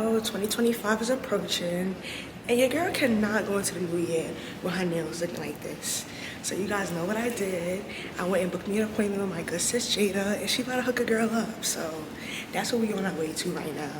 know 2025 is approaching, and your girl cannot go into the new year with her nails looking like this. So you guys know what I did. I went and booked me an appointment with my good sis Jada, and she about to hook a girl up. So that's what we on our way to right now.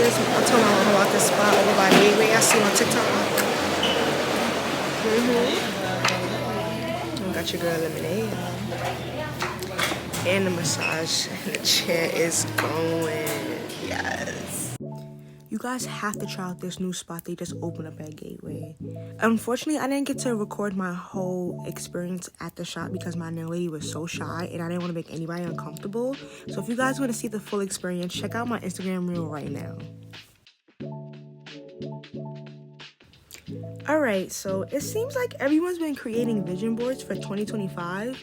I told my mom about this spot over by Gateway I see on TikTok. Got your girl lemonade. And the massage and the chair is going. Yes. You guys have to try out this new spot they just opened up at Gateway. Unfortunately, I didn't get to record my whole experience at the shop because my nail lady was so shy and I didn't want to make anybody uncomfortable. So if you guys want to see the full experience, check out my Instagram reel right now. Alright, so it seems like everyone's been creating vision boards for 2025.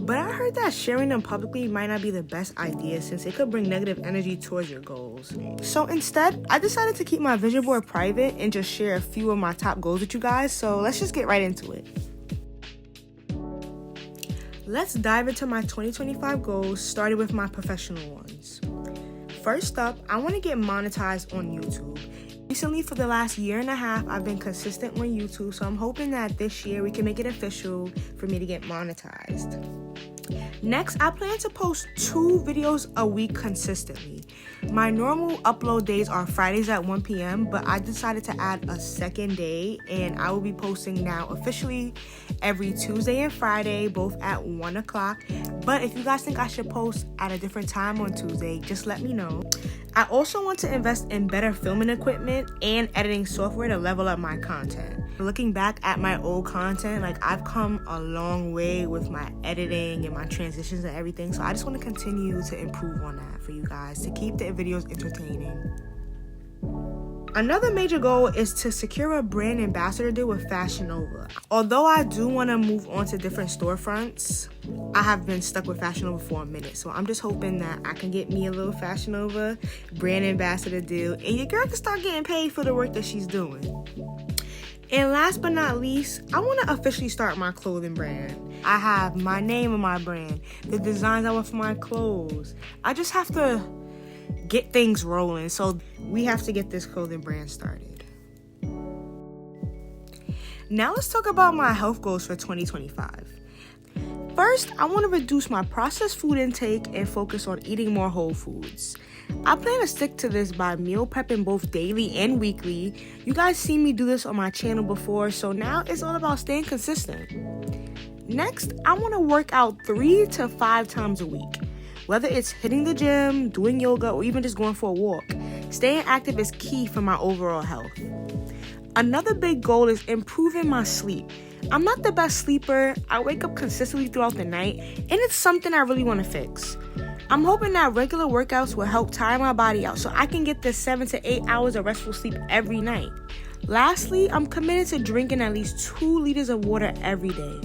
But I heard that sharing them publicly might not be the best idea since it could bring negative energy towards your goals. So instead, I decided to keep my vision board private and just share a few of my top goals with you guys. So let's just get right into it. Let's dive into my 2025 goals, starting with my professional ones. First up, I want to get monetized on YouTube. Recently, for the last year and a half, I've been consistent on YouTube, so I'm hoping that this year we can make it official for me to get monetized. Next, I plan to post 2 videos a week consistently. My normal upload days are Fridays at 1 p.m., but I decided to add a second day, and I will be posting now officially every Tuesday and Friday, both at 1 o'clock. But if you guys think I should post at a different time on Tuesday, just let me know. I also want to invest in better filming equipment and editing software to level up my content. Looking back at my old content, I've come a long way with my editing and my transitions and everything, so I just want to continue to improve on that for you guys to keep the videos entertaining. Another major goal is to secure a brand ambassador deal with Fashion Nova. Although I do want to move on to different storefronts, I have been stuck with Fashion Nova for a minute. So I'm just hoping that I can get me a little Fashion Nova brand ambassador deal and your girl can start getting paid for the work that she's doing. And last but not least, I want to officially start my clothing brand. I have my name of my brand, the designs I want for my clothes. I just have to get things rolling, so we have to get this clothing brand started. Now let's talk about my health goals for 2025. First, I want to reduce my processed food intake and focus on eating more whole foods. I plan to stick to this by meal prepping both daily and weekly. You guys seen me do this on my channel before, so now it's all about staying consistent. Next, I want to work out 3 to 5 times a week. Whether it's hitting the gym, doing yoga, or even just going for a walk, staying active is key for my overall health. Another big goal is improving my sleep. I'm not the best sleeper. I wake up consistently throughout the night, and it's something I really want to fix. I'm hoping that regular workouts will help tire my body out so I can get the 7 to 8 hours of restful sleep every night. Lastly, I'm committed to drinking at least 2 liters of water every day.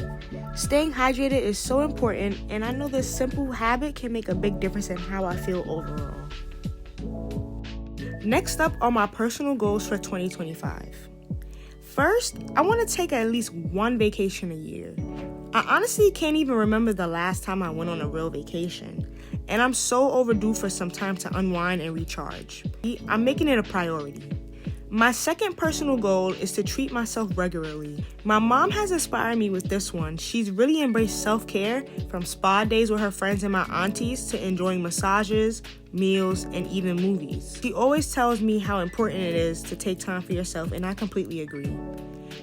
Staying hydrated is so important, and I know this simple habit can make a big difference in how I feel overall. Next up are my personal goals for 2025. First, I want to take at least 1 vacation a year. I honestly can't even remember the last time I went on a real vacation, and I'm so overdue for some time to unwind and recharge. I'm making it a priority. My second personal goal is to treat myself regularly. My mom has inspired me with this one. She's really embraced self-care, from spa days with her friends and my aunties to enjoying massages, meals, and even movies. She always tells me how important it is to take time for yourself, and I completely agree.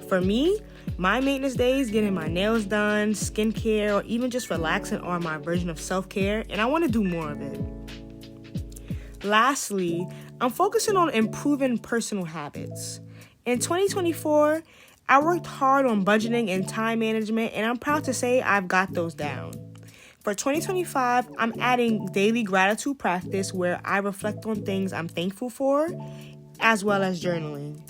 For me, my maintenance days, getting my nails done, skincare, or even just relaxing are my version of self-care, and I want to do more of it. Lastly, I'm focusing on improving personal habits. In 2024, I worked hard on budgeting and time management, and I'm proud to say I've got those down. For 2025, I'm adding daily gratitude practice where I reflect on things I'm thankful for, as well as journaling.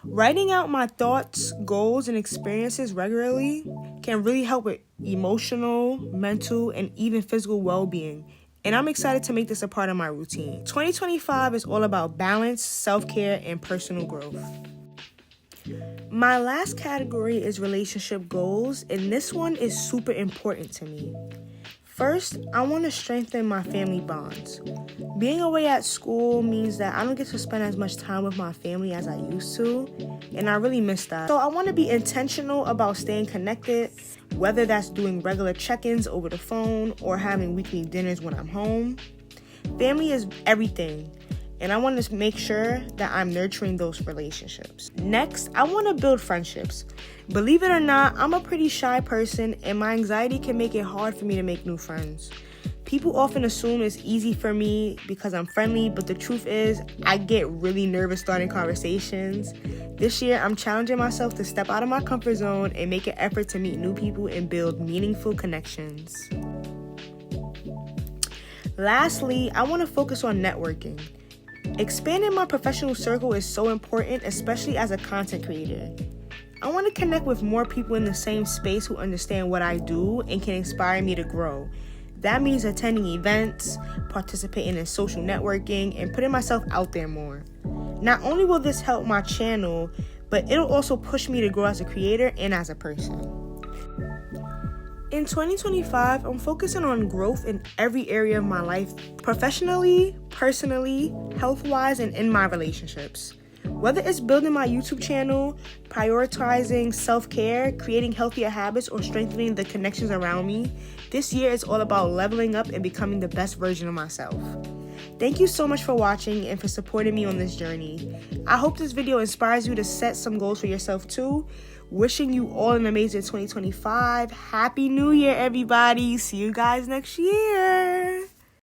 Writing out my thoughts, goals, and experiences regularly can really help with emotional, mental, and even physical well-being. And I'm excited to make this a part of my routine. 2025 is all about balance, self-care, and personal growth. My last category is relationship goals, and this one is super important to me. First, I want to strengthen my family bonds. Being away at school means that I don't get to spend as much time with my family as I used to, and I really miss that. So I want to be intentional about staying connected, whether that's doing regular check-ins over the phone or having weekly dinners when I'm home. Family is everything, and I want to make sure that I'm nurturing those relationships. Next, I want to build friendships. Believe it or not, I'm a pretty shy person, and my anxiety can make it hard for me to make new friends. People often assume it's easy for me because I'm friendly, but the truth is, I get really nervous starting conversations. This year, I'm challenging myself to step out of my comfort zone and make an effort to meet new people and build meaningful connections. Lastly, I want to focus on networking. Expanding my professional circle is so important, especially as a content creator. I want to connect with more people in the same space who understand what I do and can inspire me to grow. That means attending events, participating in social networking, and putting myself out there more. Not only will this help my channel, but it'll also push me to grow as a creator and as a person. In 2025, I'm focusing on growth in every area of my life, professionally, personally, health-wise, and in my relationships. Whether it's building my YouTube channel, prioritizing self-care, creating healthier habits, or strengthening the connections around me, this year is all about leveling up and becoming the best version of myself. Thank you so much for watching and for supporting me on this journey. I hope this video inspires you to set some goals for yourself too. Wishing you all an amazing 2025. Happy New Year, everybody. See you guys next year.